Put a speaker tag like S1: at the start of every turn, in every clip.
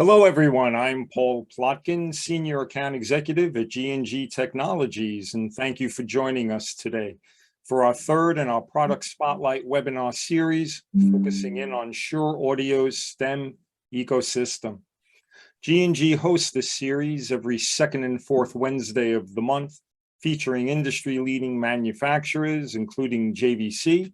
S1: Hello, everyone. I'm Paul Plotkin, Senior Account Executive at G&G Technologies, and thank you for joining us today for our third and our Product Spotlight webinar series, focusing in on Shure Audio's STEM ecosystem. G&G hosts this series every second and fourth Wednesday of the month, featuring industry-leading manufacturers, including JVC,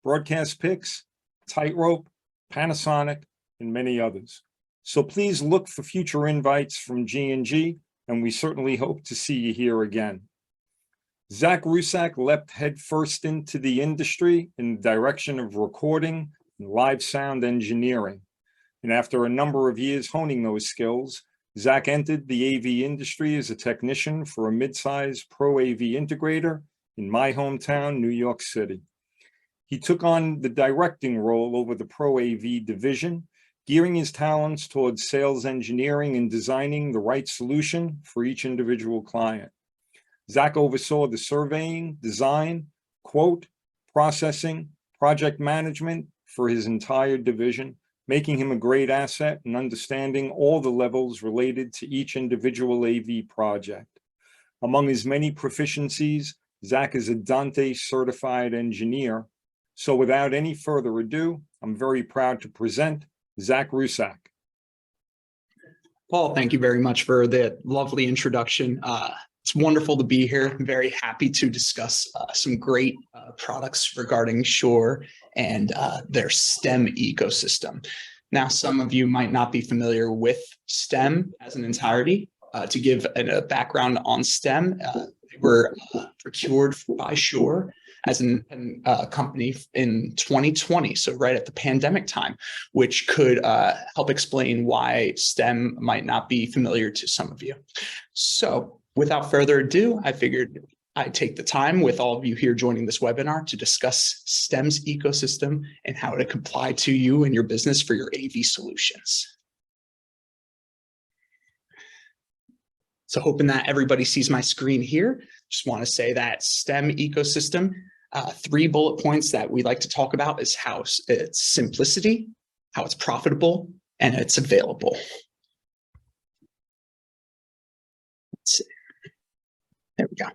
S1: Broadcast Picks, Tightrope, Panasonic, and many others. So please look for future invites from G&G, and we certainly hope to see you here again. Zach Russack leapt headfirst into the industry in the direction of recording and live sound engineering. And after a number of years honing those skills, Zach entered the AV industry as a technician for a mid-size pro AV integrator in my hometown, New York City. He took on the directing role over the pro AV division, gearing his talents towards sales engineering and designing the right solution for each individual client. Zach oversaw the surveying, design, quote, processing, project management for his entire division, making him a great asset in understanding all the levels related to each individual AV project. Among his many proficiencies, Zach is a Dante certified engineer. So without any further ado, I'm very proud to present Zach Russack.
S2: Paul, thank you very much for the lovely introduction. It's wonderful to be here. I'm very happy to discuss some great products regarding Shure and their STEM ecosystem. Now, some of you might not be familiar with STEM as an entirety. To give a background on STEM, they were procured by Shure as a company in 2020, so right at the pandemic time, which could help explain why STEM might not be familiar to some of you. So without further ado, I figured I'd take the time with all of you here joining this webinar to discuss STEM's ecosystem and how it can apply to you and your business for your AV solutions. So hoping that everybody sees my screen here, just want to say that STEM ecosystem, 3 bullet points that we like to talk about is how it's simplicity, how it's profitable, and it's available. Let's see. There we go.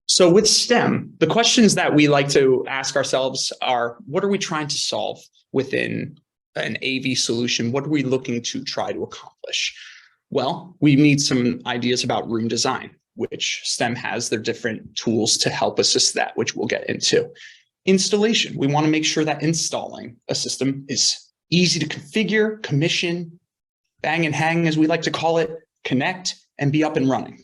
S2: So with STEM, the questions that we like to ask ourselves are, what are we trying to solve within an AV solution? What are we looking to try to accomplish? Well, we need some ideas about room design, which STEM has their different tools to help assist that, which we'll get into. Installation, we want to make sure that installing a system is easy to configure, commission, bang and hang, as we like to call it, connect, and be up and running.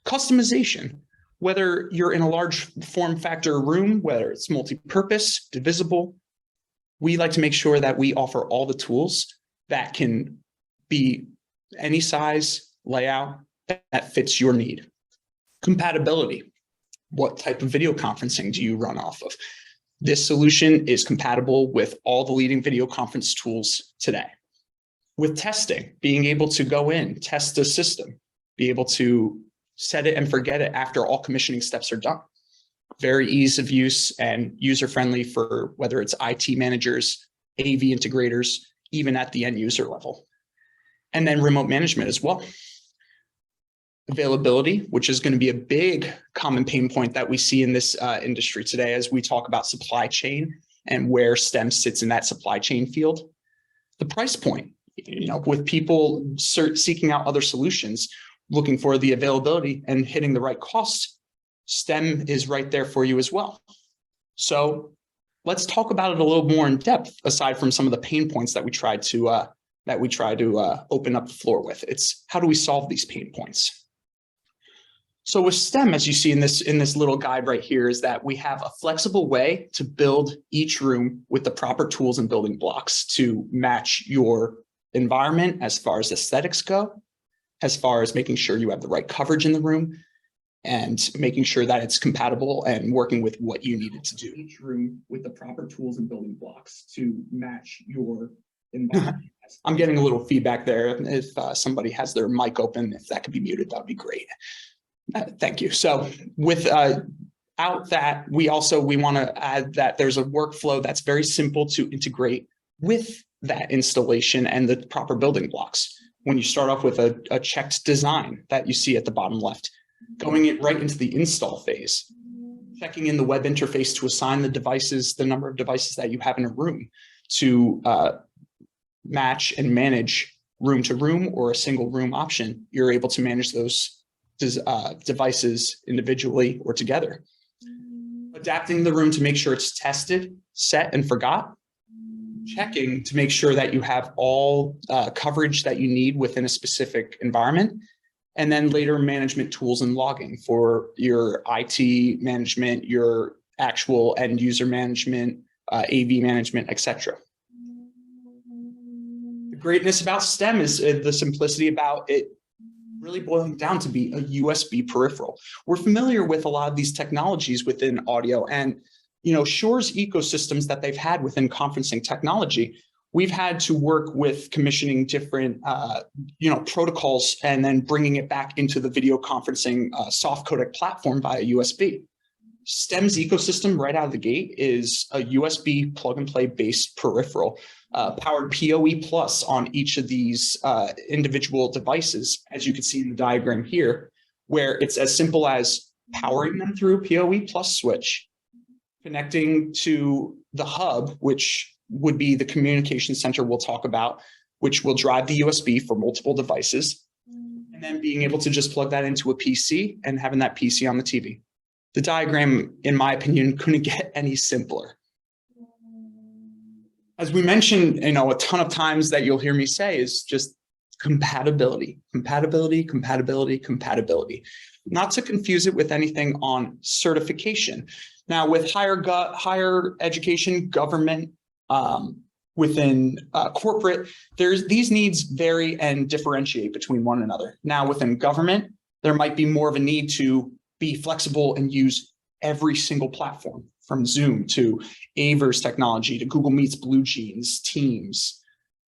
S2: Customization, whether you're in a large form factor room, whether it's multi-purpose, divisible, we like to make sure that we offer all the tools that can be any size, layout, that fits your need. Compatibility. What type of video conferencing do you run off of? This solution is compatible with all the leading video conference tools today. With testing, being able to go in, test the system, be able to set it and forget it after all commissioning steps are done. Very ease of use and user-friendly for whether it's IT managers, AV integrators, even at the end user level. And then remote management as well. Availability, which is going to be a big common pain point that we see in this industry today as we talk about supply chain and where STEM sits in that supply chain field. The price point, with people seeking out other solutions, looking for the availability and hitting the right cost, STEM is right there for you as well. So let's talk about it a little more in depth, aside from some of the pain points that we try to open up the floor with. It's how do we solve these pain points? So with STEM, as you see in this little guide right here, is that we have a flexible way to build each room with the proper tools and building blocks to match your environment as far as aesthetics go, as far as making sure you have the right coverage in the room, and making sure that it's compatible and working with what you need it to do. Each room with the proper tools and building blocks to match your environment. I'm getting a little feedback there. If somebody has their mic open, if that could be muted, that would be great. Thank you. So without that, we want to add that there's a workflow that's very simple to integrate with that installation and the proper building blocks. when you start off with a checked design that you see at the bottom left, going it right into the install phase, checking in the web interface to assign the number of devices that you have in a room to match and manage room to room or a single room option. You're able to manage those devices individually or together. Adapting the room to make sure it's tested, set, and forgot. Checking to make sure that you have all coverage that you need within a specific environment. And then later management tools and logging for your IT management, your actual end user management, AV management, etc. The greatness about STEM is the simplicity about it really boiling down to be a USB peripheral. We're familiar with a lot of these technologies within audio, and Shure's ecosystems that they've had within conferencing technology. We've had to work with commissioning different protocols and then bringing it back into the video conferencing soft codec platform via USB. STEM's ecosystem right out of the gate is a USB plug and play based peripheral, powered PoE plus on each of these individual devices, as you can see in the diagram here, where it's as simple as powering them through a PoE plus switch, connecting to the hub, which would be the communication center we'll talk about, which will drive the USB for multiple devices, and then being able to just plug that into a PC and having that PC on the TV. The diagram, in my opinion, couldn't get any simpler. As we mentioned, a ton of times that you'll hear me say is just compatibility, compatibility, compatibility, compatibility. Not to confuse it with anything on certification. Now, with higher education, government, within corporate, these needs vary and differentiate between one another. Now, within government, there might be more of a need to be flexible and use every single platform, from Zoom to Aver's technology to Google Meets, BlueJeans, Teams,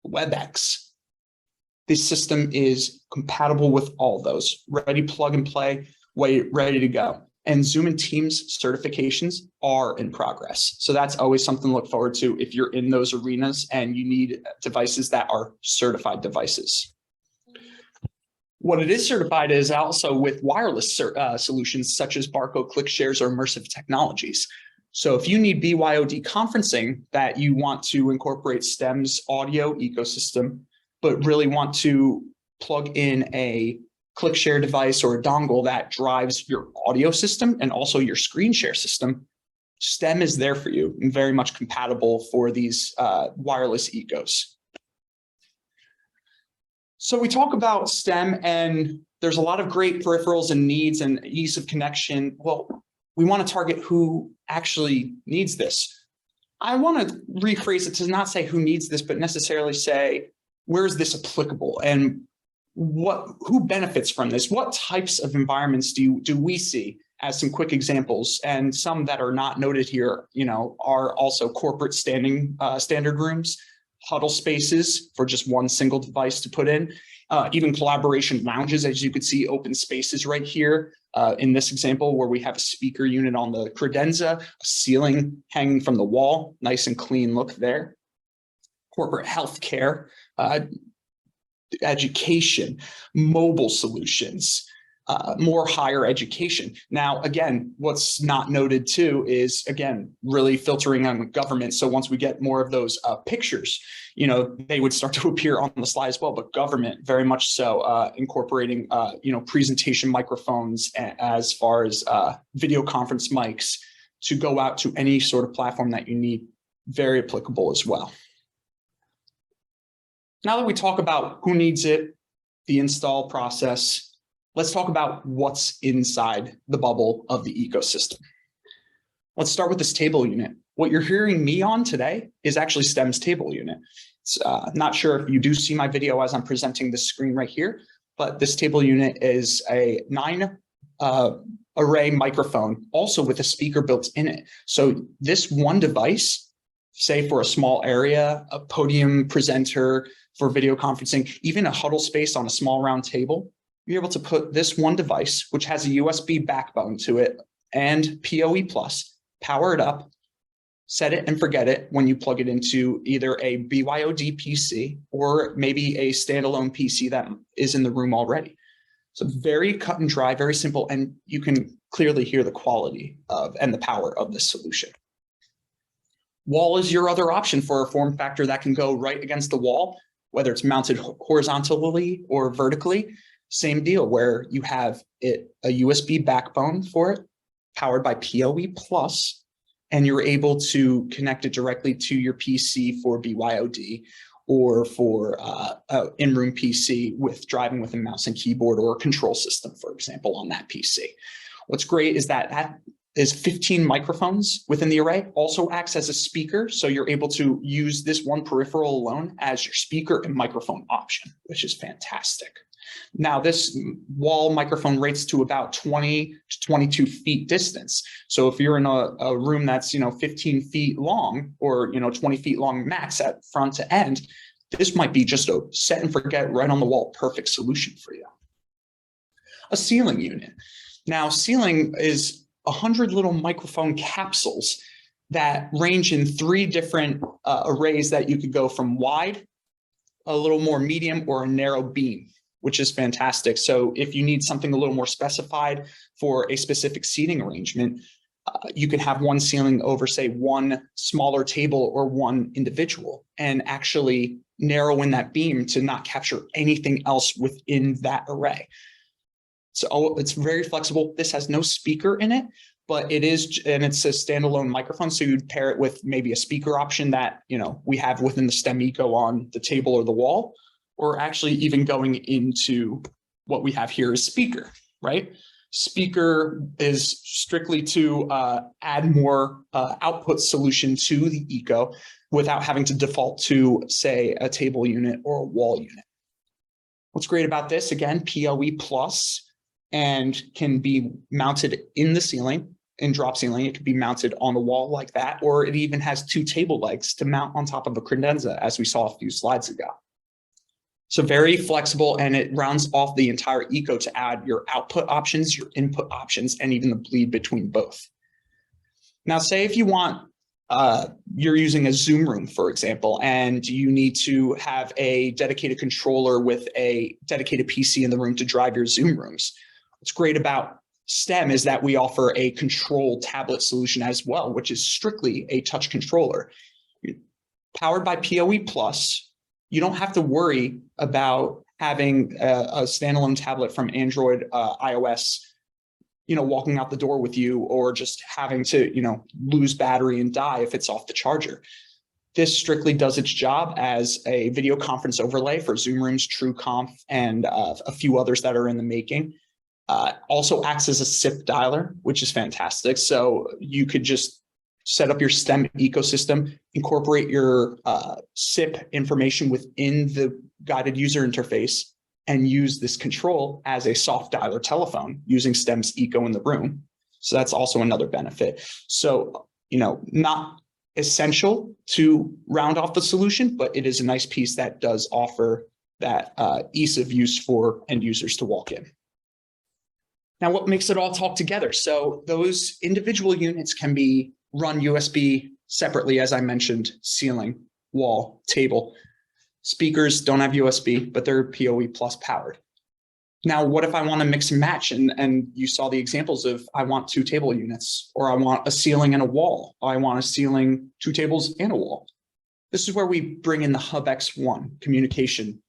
S2: WebEx. This system is compatible with all those, ready, plug and play, ready to go. And Zoom and Teams certifications are in progress. So that's always something to look forward to if you're in those arenas and you need devices that are certified devices. What it is certified is also with wireless solutions such as barcode click shares or immersive technologies. So if you need BYOD conferencing that you want to incorporate STEM's audio ecosystem, but really want to plug in a click share device or a dongle that drives your audio system and also your screen share system, STEM is there for you and very much compatible for these wireless ecos. So we talk about STEM and there's a lot of great peripherals and needs and ease of connection. Well, we want to target who actually needs this. I want to rephrase it to not say who needs this, but necessarily say, where is this applicable and who benefits from this? What types of environments do we see as some quick examples? And some that are not noted here, are also corporate standard rooms, huddle spaces for just one single device to put in, even collaboration lounges, as you could see, open spaces right here. In this example, where we have a speaker unit on the credenza, a ceiling hanging from the wall, nice and clean look there. Corporate healthcare, education, mobile solutions, more higher education. Now, again, what's not noted too is, again, really filtering on the government. So once we get more of those pictures, they would start to appear on the slide as well, but government very much so incorporating, presentation microphones as far as video conference mics to go out to any sort of platform that you need, very applicable as well. Now that we talk about who needs it, the install process, let's talk about what's inside the bubble of the ecosystem. Let's start with this table unit. What you're hearing me on today is actually STEM's table unit. It's not sure if you do see my video as I'm presenting this screen right here, but this table unit is a 9-array microphone, also with a speaker built in it. So this one device, say for a small area, a podium presenter for video conferencing, even a huddle space on a small round table, you're able to put this one device, which has a USB backbone to it and PoE plus, power it up, set it and forget it when you plug it into either a BYOD PC or maybe a standalone PC that is in the room already. So very cut and dry, very simple, and you can clearly hear the quality of and the power of this solution. Wall is your other option for a form factor that can go right against the wall, whether it's mounted horizontally or vertically. Same deal where you have a USB backbone for it, powered by PoE Plus, and you're able to connect it directly to your PC for BYOD or for in-room PC with driving with a mouse and keyboard or a control system, for example, on that PC. What's great is that is 15 microphones within the array, also acts as a speaker. So you're able to use this one peripheral alone as your speaker and microphone option, which is fantastic. Now, this wall microphone rates to about 20 to 22 feet distance. So if you're in a room that's, 15 feet long or, 20 feet long max at front to end, this might be just a set and forget right on the wall, perfect solution for you. A ceiling unit. Now, ceiling is 100 little microphone capsules that range in 3 different arrays that you could go from wide, a little more medium, or a narrow beam, which is fantastic. So if you need something a little more specified for a specific seating arrangement, you can have one ceiling over, say, one smaller table or one individual, and actually narrow in that beam to not capture anything else within that array. So it's very flexible. This has no speaker in it, but it's a standalone microphone. So you'd pair it with maybe a speaker option that, we have within the STEM Eco on the table or the wall, or actually even going into what we have here is speaker, right? Speaker is strictly to add more output solution to the Eco without having to default to, say, a table unit or a wall unit. What's great about this, again, PoE Plus, and can be mounted in the ceiling, in drop ceiling. It could be mounted on the wall like that, or it even has 2 table legs to mount on top of a credenza, as we saw a few slides ago. So very flexible, and it rounds off the entire Eco to add your output options, your input options, and even the bleed between both. Now, say if you want, you're using a Zoom room, for example, and you need to have a dedicated controller with a dedicated PC in the room to drive your Zoom rooms. What's great about STEM is that we offer a control tablet solution as well, which is strictly a touch controller. Powered by PoE Plus, you don't have to worry about having a standalone tablet from Android, iOS, walking out the door with you, or just having to, lose battery and die if it's off the charger. This strictly does its job as a video conference overlay for Zoom Rooms, TrueConf, and a few others that are in the making. Also acts as a SIP dialer, which is fantastic. So you could just set up your STEM ecosystem, incorporate your SIP information within the guided user interface, and use this control as a soft dialer telephone using STEM's Eco in the room. So that's also another benefit. So, not essential to round off the solution, but it is a nice piece that does offer that ease of use for end users to walk in. Now, what makes it all talk together? So those individual units can be run USB separately, as I mentioned, ceiling, wall, table. Speakers don't have USB, but they're PoE Plus powered. Now, what if I want to mix and match? And you saw the examples of, I want 2 table units, or I want a ceiling and a wall. Or I want a ceiling, 2 tables and a wall. This is where we bring in the Hub X1 communication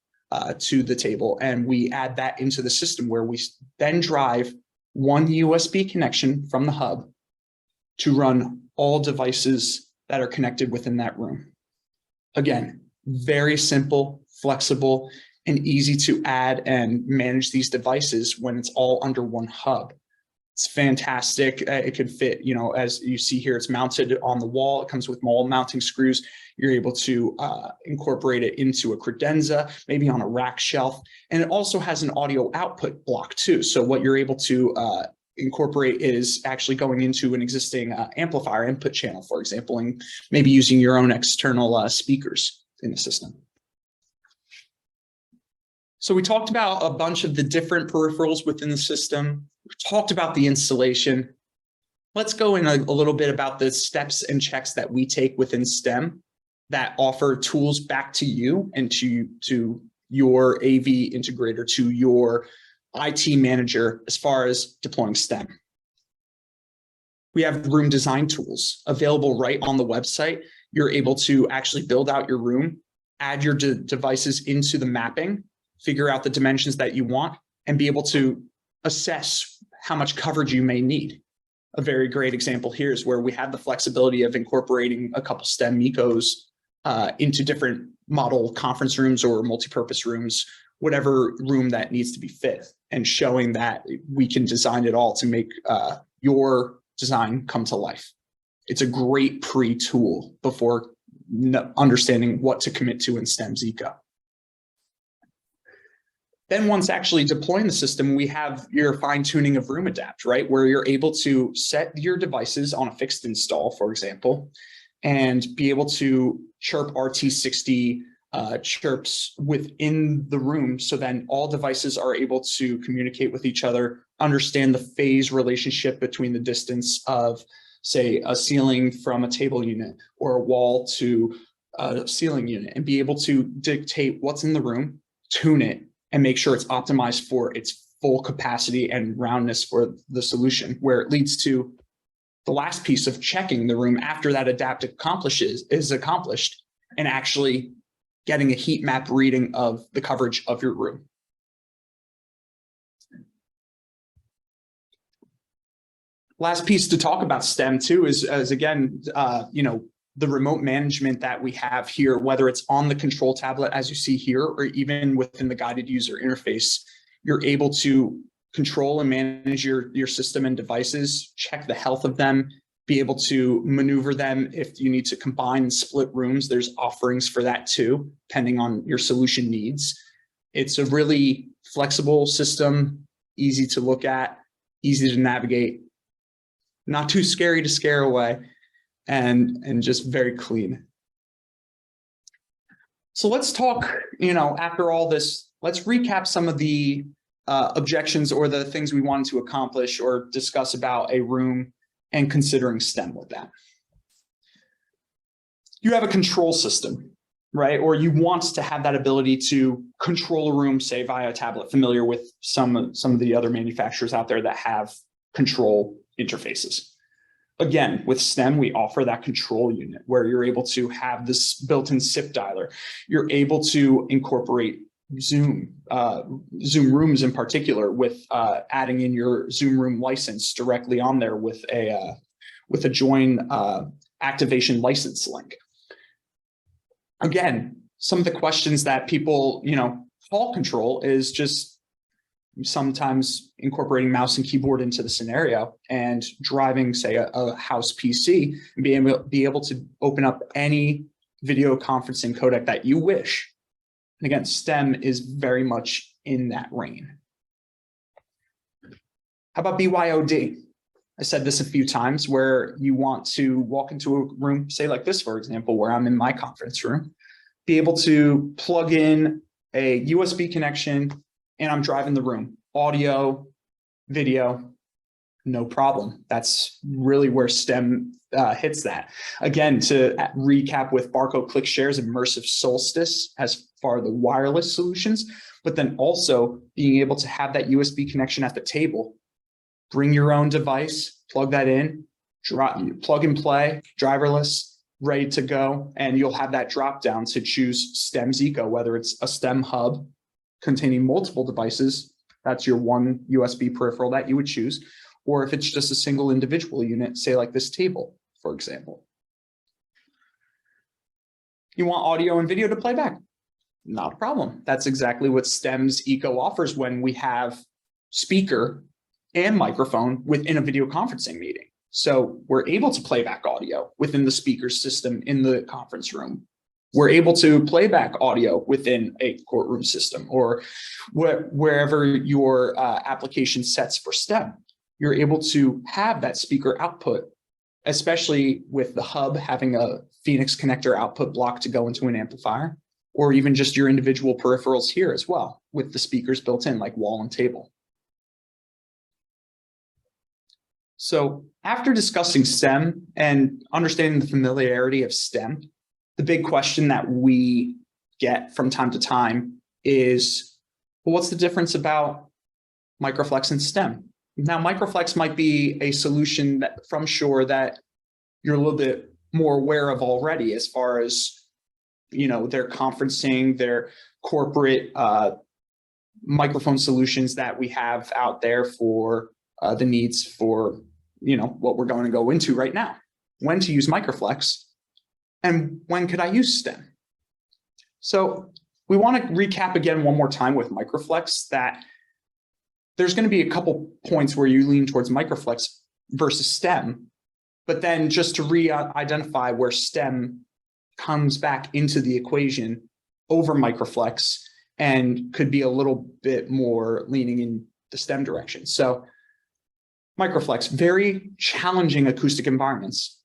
S2: to the table, and we add that into the system, where we then drive one USB connection from the hub to run all devices that are connected within that room. Again, very simple, flexible, and easy to add and manage these devices when it's all under one hub. It's fantastic. It could fit, as you see here, it's mounted on the wall. It comes with wall mounting screws. You're able to incorporate it into a credenza, maybe on a rack shelf. And it also has an audio output block too. So what you're able to incorporate is actually going into an existing amplifier input channel, for example, and maybe using your own external speakers in the system. So we talked about a bunch of the different peripherals within the system. We talked about the installation. Let's go in a little bit about the steps and checks that we take within STEM that offer tools back to you and to your AV integrator, to your IT manager as far as deploying STEM. We have room design tools available right on the website. You're able to actually build out your room, add your devices into the mapping, figure out the dimensions that you want, and be able to assess how much coverage you may need. A very great example here is where we have the flexibility of incorporating a couple STEM Micos into different model conference rooms or multi-purpose rooms, whatever room that needs to be fit, and showing that we can design it all to make your design come to life. It's a great pre-tool before understanding what to commit to in STEM's eco. Then once actually deploying the system, we have your fine tuning of room adapt, right? Where you're able to set your devices on a fixed install, for example, and be able to chirp RT60 chirps within the room. So then all devices are able to communicate with each other, understand the phase relationship between the distance of, say, a ceiling from a table unit or a wall to a ceiling unit, and be able to dictate what's in the room, tune it, and make sure it's optimized for its full capacity and roundness for the solution, where it leads to the last piece of checking the room after that adapt is accomplished, and actually getting a heat map reading of the coverage of your room. Last piece to talk about STEM too is again, the remote management that we have here, whether it's on the control tablet, as you see here, or even within the guided user interface, you're able to control and manage your system and devices, check the health of them, be able to maneuver them. If you need to combine and split rooms, there's offerings for that too, depending on your solution needs. It's a really flexible system, easy to look at, easy to navigate, not too scary to scare away, and just very clean. So let's talk, after all this, let's recap some of the objections or the things we wanted to accomplish or discuss about a room and considering STEM with that. You have a control system, right? Or you want to have that ability to control a room, say via a tablet, familiar with some of the other manufacturers out there that have control interfaces. Again, with STEM, we offer that control unit where you're able to have this built-in SIP dialer. You're able to incorporate Zoom rooms in particular, with adding in your Zoom room license directly on there with a join activation license link. Again, some of the questions that people call control is just sometimes incorporating mouse and keyboard into the scenario and driving, say, a house PC and be able to open up any video conferencing codec that you wish. And again, STEM is very much in that reign. How about BYOD? I said this a few times, where you want to walk into a room, say like this, for example, where I'm in my conference room, be able to plug in a USB connection, and I'm driving the room. Audio, video, no problem. That's really where STEM hits that. Again, to recap with Barco ClickShare's immersive Solstice as far as the wireless solutions, but then also being able to have that USB connection at the table. Bring your own device, plug that in, plug and play, driverless, ready to go, and you'll have that drop down to choose STEM's eco, whether it's a STEM hub containing multiple devices, that's your one USB peripheral that you would choose, or if it's just a single individual unit, say like this table, for example. You want audio and video to play back? Not a problem. That's exactly what STEM's eco offers when we have speaker and microphone within a video conferencing meeting. So we're able to play back audio within the speaker system in the conference room. We're able to play back audio within a courtroom system, or wherever your application sets for STEM. You're able to have that speaker output, especially with the hub having a Phoenix connector output block to go into an amplifier, or even just your individual peripherals here as well, with the speakers built in like wall and table. So after discussing STEM and understanding the familiarity of STEM, the big question that we get from time to time is, well, what's the difference about Microflex and STEM? Now, Microflex might be a solution from Shure that you're a little bit more aware of already, as far as, you know, their conferencing, their corporate microphone solutions that we have out there for the needs for, you know, what we're going to go into right now. When to use Microflex and when could I use STEM? So we want to recap again one more time with Microflex that there's going to be a couple points where you lean towards Microflex versus STEM, but then just to re-identify where STEM comes back into the equation over Microflex and could be a little bit more leaning in the STEM direction. So Microflex, very challenging acoustic environments.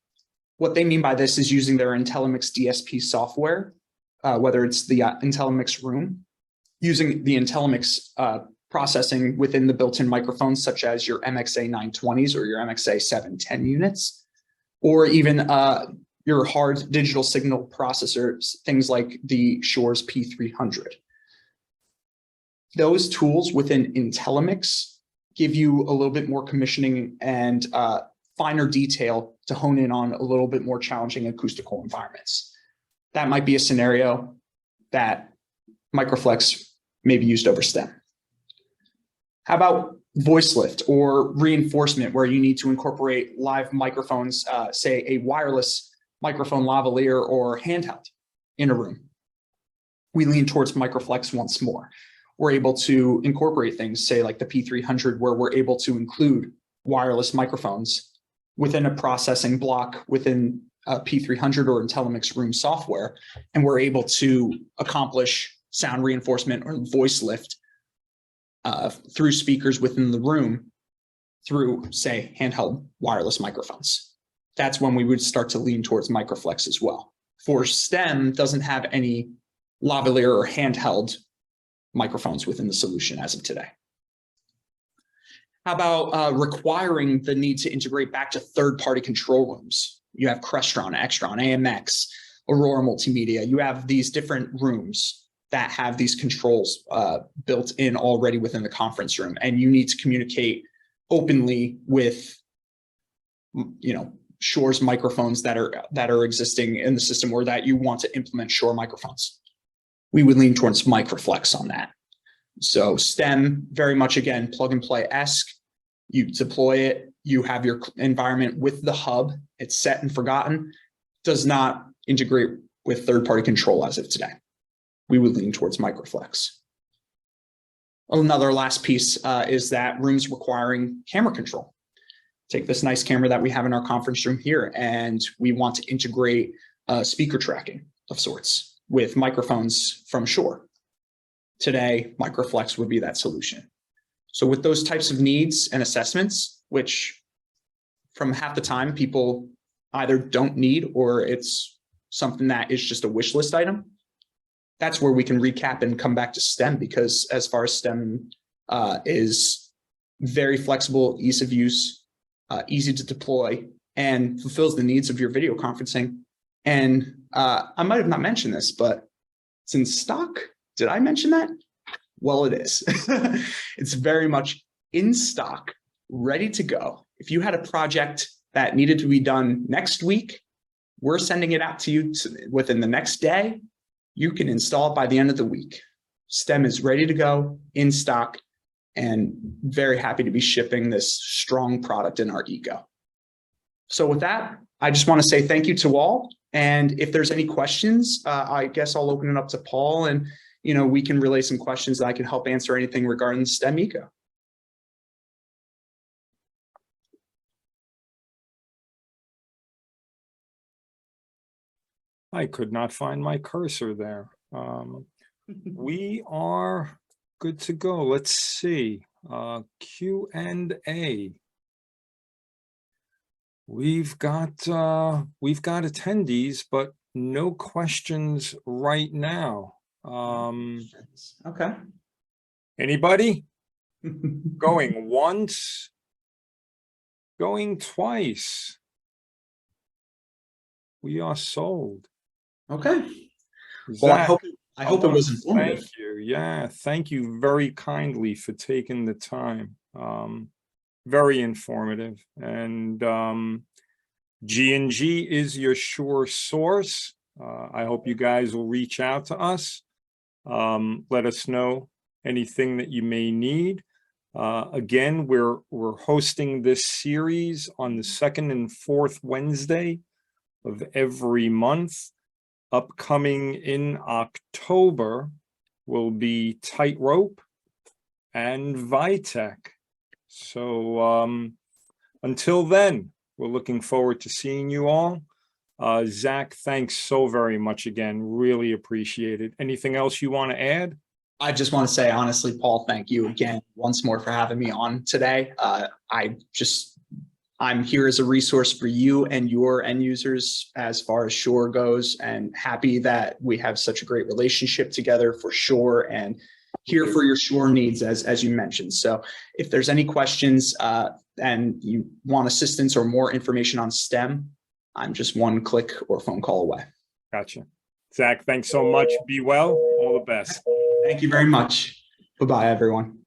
S2: What they mean by this is using their IntelliMix DSP software, whether it's the IntelliMix room, using the IntelliMix processing within the built-in microphones, such as your MXA 920s or your MXA 710 units, or even your hard digital signal processors, things like the Shure's P300. Those tools within IntelliMix give you a little bit more commissioning and finer detail to hone in on a little bit more challenging acoustical environments. That might be a scenario that Microflex may be used over STEM. How about voice lift or reinforcement, where you need to incorporate live microphones, say a wireless microphone lavalier or handheld in a room? We lean towards Microflex once more. We're able to incorporate things, say like the P300, where we're able to include wireless microphones within a processing block within P300 or IntelliMix room software, and we're able to accomplish sound reinforcement or voice lift through speakers within the room through, say, handheld wireless microphones. That's when we would start to lean towards Microflex as well. For STEM, doesn't have any lavalier or handheld microphones within the solution as of today. How about requiring the need to integrate back to third-party control rooms? You have Crestron, Extron, AMX, Aurora Multimedia. You have these different rooms that have these controls built in already within the conference room, and you need to communicate openly with, you know, Shure's microphones that are existing in the system, or that you want to implement Shure microphones. We would lean towards Microflex on that. So STEM, very much again, plug and play-esque. You deploy it, you have your environment with the hub, it's set and forgotten, does not integrate with third-party control as of today. We would lean towards Microflex. Another last piece is that rooms requiring camera control. Take this nice camera that we have in our conference room here, and we want to integrate speaker tracking of sorts with microphones from Shure. Today, Microflex would be that solution. So with those types of needs and assessments, which from half the time people either don't need or it's something that is just a wish list item, that's where we can recap and come back to STEM, because as far as STEM is very flexible, ease of use, easy to deploy, and fulfills the needs of your video conferencing. And I might have not mentioned this, but it's in stock. Did I mention that? Well, it is. It's very much in stock, ready to go. If you had a project that needed to be done next week, we're sending it out to you within the next day. You can install it by the end of the week. STEM is ready to go, in stock, and very happy to be shipping this strong product in our eco. So with that, I just want to say thank you to all. And if there's any questions, I guess I'll open it up to Paul, and we can relay some questions that I can help answer anything regarding the STEM eco.
S1: I could not find my cursor there. We are good to go. Let's see. Q&A. We've got attendees, but no questions right now.
S2: Okay.
S1: Anybody? Going once? Going twice. We are sold.
S2: Okay. Well,
S1: Zach,
S2: I hope it was informative.
S1: thank you. Yeah, thank you very kindly for taking the time. Very informative. And G&G is your Shure source. I hope you guys will reach out to us. Let us know anything that you may need. Again, we're hosting this series on the second and fourth Wednesday of every month. Upcoming in October will be Tightrope and Vitek. So until then, we're looking forward to seeing you all. Zach, thanks so very much again. Really appreciate it. Anything else you want to add?
S2: I just want to say, honestly, Paul, thank you again once more for having me on today. I'm here as a resource for you and your end users as far as Shure goes, and happy that we have such a great relationship together for Shure, and here for your Shure needs, as you mentioned. So if there's any questions and you want assistance or more information on STEM, I'm just one click or phone call away.
S1: Gotcha. Zach, thanks so much. Be well. All the best.
S2: Thank you very much. Bye-bye, everyone.